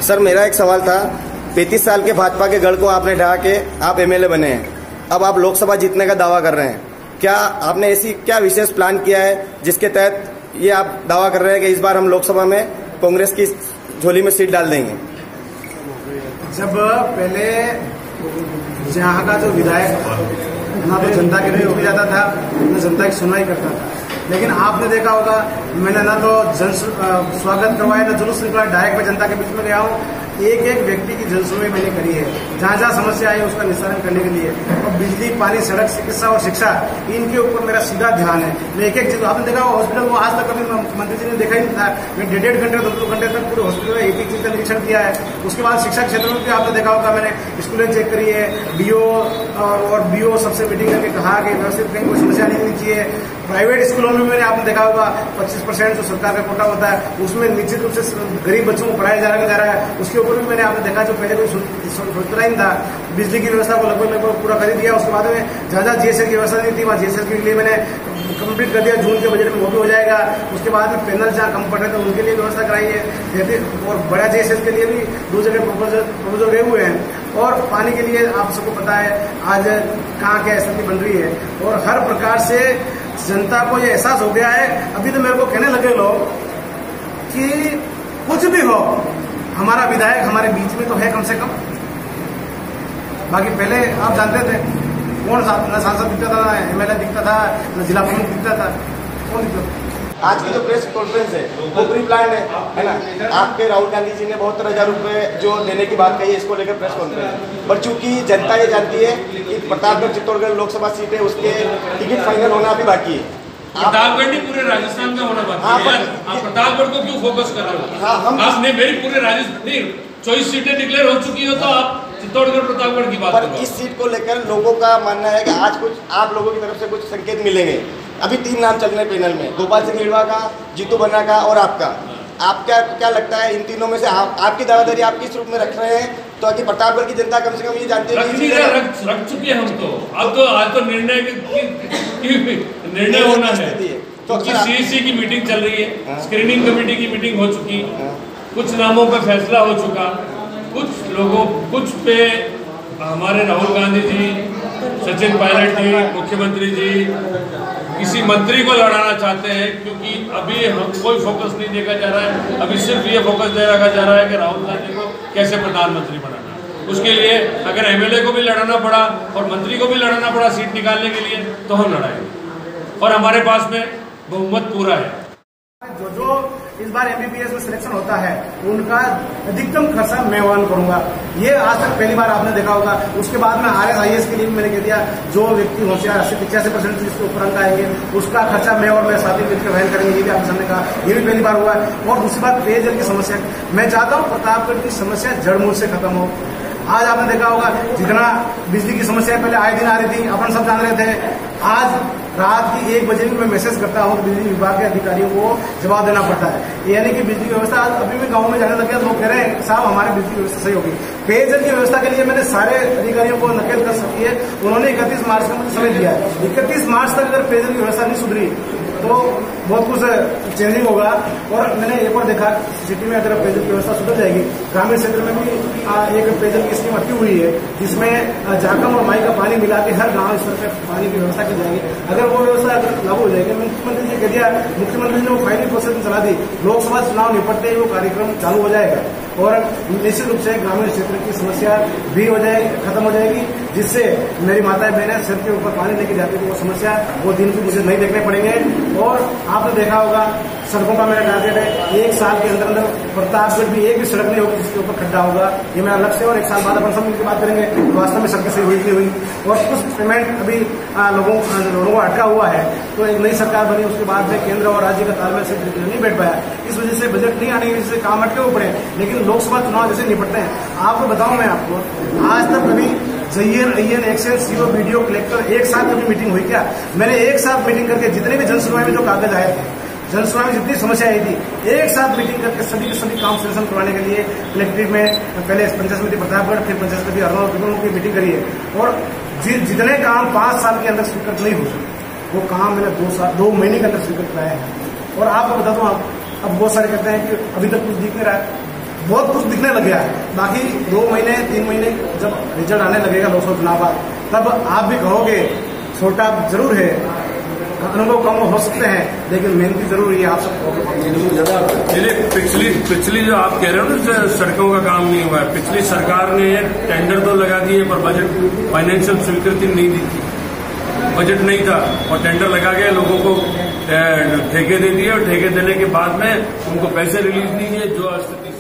Sir मेरा एक सवाल था, 35 साल के भाजपा के गढ़ को आपने ढहा के आप एमएलए बने हैं, अब आप लोकसभा जीतने का दावा कर रहे हैं। क्या आपने ऐसी क्या विशेष प्लान किया है जिसके तहत ये आप दावा कर रहे हैं कि इस बार हम लोकसभा में कांग्रेस की झोली में सीट डाल देंगे? जब पहले यहाँ का जो विधायक था ना तो जनता के लिए हो जाता था ना जनता की सुनवाई करता था, लेकिन आपने देखा होगा मैंने ना तो जन स्वागत करवाया ना जुलूस निकला, डायरेक्ट में जनता के बीच में गया हूँ। एक एक व्यक्ति की जनसुनवाई मैंने करी है, जहाँ जहाँ समस्या आई उसका निस्तारण करने के लिए। और बिजली, पानी, सड़क, चिकित्सा और शिक्षा, इनके ऊपर मेरा सीधा ध्यान है। मैं एक एक चीज आपने देखा हॉस्पिटल वो आज तक कभी मंत्री जी ने देखा ही नहीं था। मैं 1.5 घंटे 2 घंटे तक पूरे हॉस्पिटल में एक एक चीज का निरीक्षण किया है। उसके बाद शिक्षा क्षेत्र में भी आपने देखा होगा मैंने स्कूलें चेक करी है, डीओ और बीओ सबसे मीटिंग करके कहा कि व्यवस्थित कहीं कोई समस्या नहीं होनी चाहिए। प्राइवेट स्कूलों में मैंने आपने देखा होगा 25% जो सरकार का कोटा होता है उसमें निश्चित रूप से गरीब बच्चों को पढ़ाया जा रहा है। उसके ऊपर भी मैंने आपने देखा जो पहले कोई सोचता ही था। बिजली की व्यवस्था को लगभग पूरा कर दिया। उसके बाद में जहाँ जीएसएल की व्यवस्था नहीं थी वहाँ जीएसएल के लिए मैंने कंप्लीट कर दिया। जून के बजट में वो भी हो जाएगा। उसके बाद में पैनल जहाँ कम पड़ रहे थे उनके लिए व्यवस्था कराई है और बड़ा जीएसएल के लिए भी 2 जगह प्रपोजल गए हुए हैं। और पानी के लिए आप सबको पता है आज कहाँ क्या स्थिति बन रही है और हर प्रकार से जनता को ये एहसास हो गया है। अभी तो मेरे को कहने लगे लोग कि कुछ भी हो हमारा विधायक हमारे बीच में तो है कम से कम। बाकी पहले आप जानते थे कौन न सांसद दिखता था, न एमएलए दिखता था, न जिला प्रमुख दिखता था, कौन दिखता था? आज की जो प्रेस कॉन्फ्रेंस है वो प्री प्लान है ना? आपके राहुल गांधी जी ने 72,000 रुपए जो देने की बात कही है इसको लेकर प्रेस कॉन्फ्रेंस, पर चूंकि जनता ये जानती है कि प्रतापगढ़ चित्तौड़गढ़ लोकसभा सीट है उसके टिकट फाइनल होना अभी बाकी है। प्रतापगढ़ नहीं पूरे राजस्थान में होना बाकी है। आप प्रतापगढ़ को क्यों फोकस कर रहे हो? आपने मेरी पूरे राजस्थान 24 सीटें डिक्लेयर हो चुकी हो तो आप चित्तौड़गढ़ प्रतापगढ़ की बात पर इस सीट को लेकर लोगों का मानना है कि आज कुछ आप लोगों की तरफ से कुछ संकेत मिलेंगे। अभी 3 नाम चल रहे हैं पैनल में, गोपाल सिंह लीडवा का, जीतू बन्ना का और आपका। आप क्या लगता है इन तीनों में से आपकी दावेदारी आप किस रूप में रख रहे हैं ताकि प्रतापगढ़ की जनता कम से कम ये जानती है? रख चुके हैं हम तो। अब तो आज तो निर्णय होना है। तो सीईसी की मीटिंग चल रही है, स्क्रीनिंग कमेटी की मीटिंग हो चुकी, कुछ नामों पर फैसला हो चुका, कुछ पे हमारे राहुल गांधी जी, सचिन पायलट जी, मुख्यमंत्री जी किसी मंत्री को लड़ाना चाहते हैं क्योंकि अभी हम कोई फोकस नहीं देखा जा रहा है। अभी सिर्फ ये फोकस देखा जा रहा है कि राहुल गांधी को कैसे प्रधानमंत्री बनाना। उसके लिए अगर एमएलए को भी लड़ाना पड़ा और मंत्री को भी लड़ाना पड़ा सीट निकालने के लिए तो हम लड़ाएंगे और हमारे पास में बहुमत पूरा है। जो इस बार एमबीबीएस में सिलेक्शन होता है उनका अधिकतम खर्चा मैं वहन करूंगा। ये आज तक पहली बार आपने देखा होगा। उसके बाद में RSIS के लिए भी मैंने कह दिया जो व्यक्ति होशियार 80-85% जिसके ऊपर अंक आएंगे उसका खर्चा मैं और मेरे साथी मिलकर वहन करेंगे। ये भी आपके सामने कहा, ये भी पहली बार हुआ है। और दूसरी बात पेयजल की समस्या, मैं चाहता हूँ प्रतापगढ़ की समस्या जड़मूल से खत्म हो। आज आपने देखा होगा जितना बिजली की समस्या पहले आए दिन आ रही थी अपन सब जान रहे थे, आज रात की 1 बजे भी मैं मैसेज करता हूँ बिजली विभाग के अधिकारियों को जवाब देना पड़ता है। यानी कि बिजली की व्यवस्था आज अभी भी गाँव में जाने लगे लोग कह रहे हैं साहब हमारी बिजली की व्यवस्था सही होगी। पेयजल की व्यवस्था के लिए मैंने सारे अधिकारियों को नकेल कर सकी है। उन्होंने 31 मार्च का मुझे समय दिया है। 31 मार्च तक अगर पेयजल की व्यवस्था नहीं सुधरी तो बहुत कुछ चेंजिंग होगा। और मैंने एक और देखा सिटी में अगर पेयजल की व्यवस्था सुधर जाएगी, ग्रामीण क्षेत्र में भी एक पेयजल की स्कीम अटकी हुई है जिसमें जाकम और माई का पानी मिला के हर गांव स्तर पर पानी की व्यवस्था की जाएगी। अगर वो व्यवस्था अगर लागू हो जाएगी, मुख्यमंत्री जी कह दिया, मुख्यमंत्री ने वो फाइनल प्रोसेस में चला दी, लोकसभा चुनाव निपटते ही वो कार्यक्रम चालू हो जाएगा और निश्चित रूप से ग्रामीण क्षेत्र की समस्या भी हो जाएगी, खत्म हो जाएगी, जिससे मेरी माताएं बहनें सिर के ऊपर पानी लेके जाती थी वो समस्या वो दिन भी मुझे नहीं देखने पड़ेंगे। और आपने देखा होगा सड़कों का मेरा टारगेट है 1 साल के अंदर प्रतापगढ़ भी एक भी सड़क नहीं होगी जिसके ऊपर खड्डा होगा, ये मेरा लक्ष्य है। और 1 साल बाद अपन सब मिलकर बात करेंगे वास्तव में सड़कें सही हुई नहीं हुई। और कुछ पेमेंट अभी लोगों को अटका हुआ है, तो एक नई सरकार बनी उसके बाद में केंद्र और राज्य का तालमेल से नहीं बैठ पाया, इस वजह से बजट नहीं आने की वजह से काम अटके हुए पड़े। लेकिन लोकसभा चुनाव जैसे निपटते हैं, आपको बताऊं मैं आपको आज तक कभी जयन एक्सेल सीओ वीडियो कलेक्टर एक साथ कभी मीटिंग हुई क्या? मैंने एक साथ मीटिंग करके जितने भी जन सुनवाई में जो कागज आए थे, जन सुनवाई में जितनी समस्या आई थी, एक साथ मीटिंग करके सभी के सभी काम सेशन करवाने के लिए कलेक्ट्रेट में पहले पंचायत समिति प्रतापगढ़ फिर पंचायत समिति अर्नव की मीटिंग करी है। और जितने काम 5 साल के अंदर स्वीकृत नहीं हो सके वो काम मैंने 2 महीने के अंदर स्वीकृत कराया है। और आपको बता दूं अब बहुत सारे कहते हैं कि अभी तक कुछ दिख नहीं रहा है। बहुत कुछ दिखने लग गया है। बाकी 2 महीने 3 महीने जब रिजल्ट आने लगेगा लोकसभा चुनाव बाद, तब आप भी कहोगे छोटा जरूर है, अनुभव कम हो सकते हैं, लेकिन मेहनती जरूर है। आप सब पिछली जो आप कह रहे हो ना सड़कों का काम नहीं हुआ है, पिछली सरकार ने टेंडर तो लगा दिए पर बजट फाइनेंशियल स्वीकृति नहीं दी थी, बजट नहीं था और टेंडर लगा के लोगों को ठेके दे दिए और ठेके देने के बाद में उनको पैसे रिलीज नहीं किए, जो स्थिति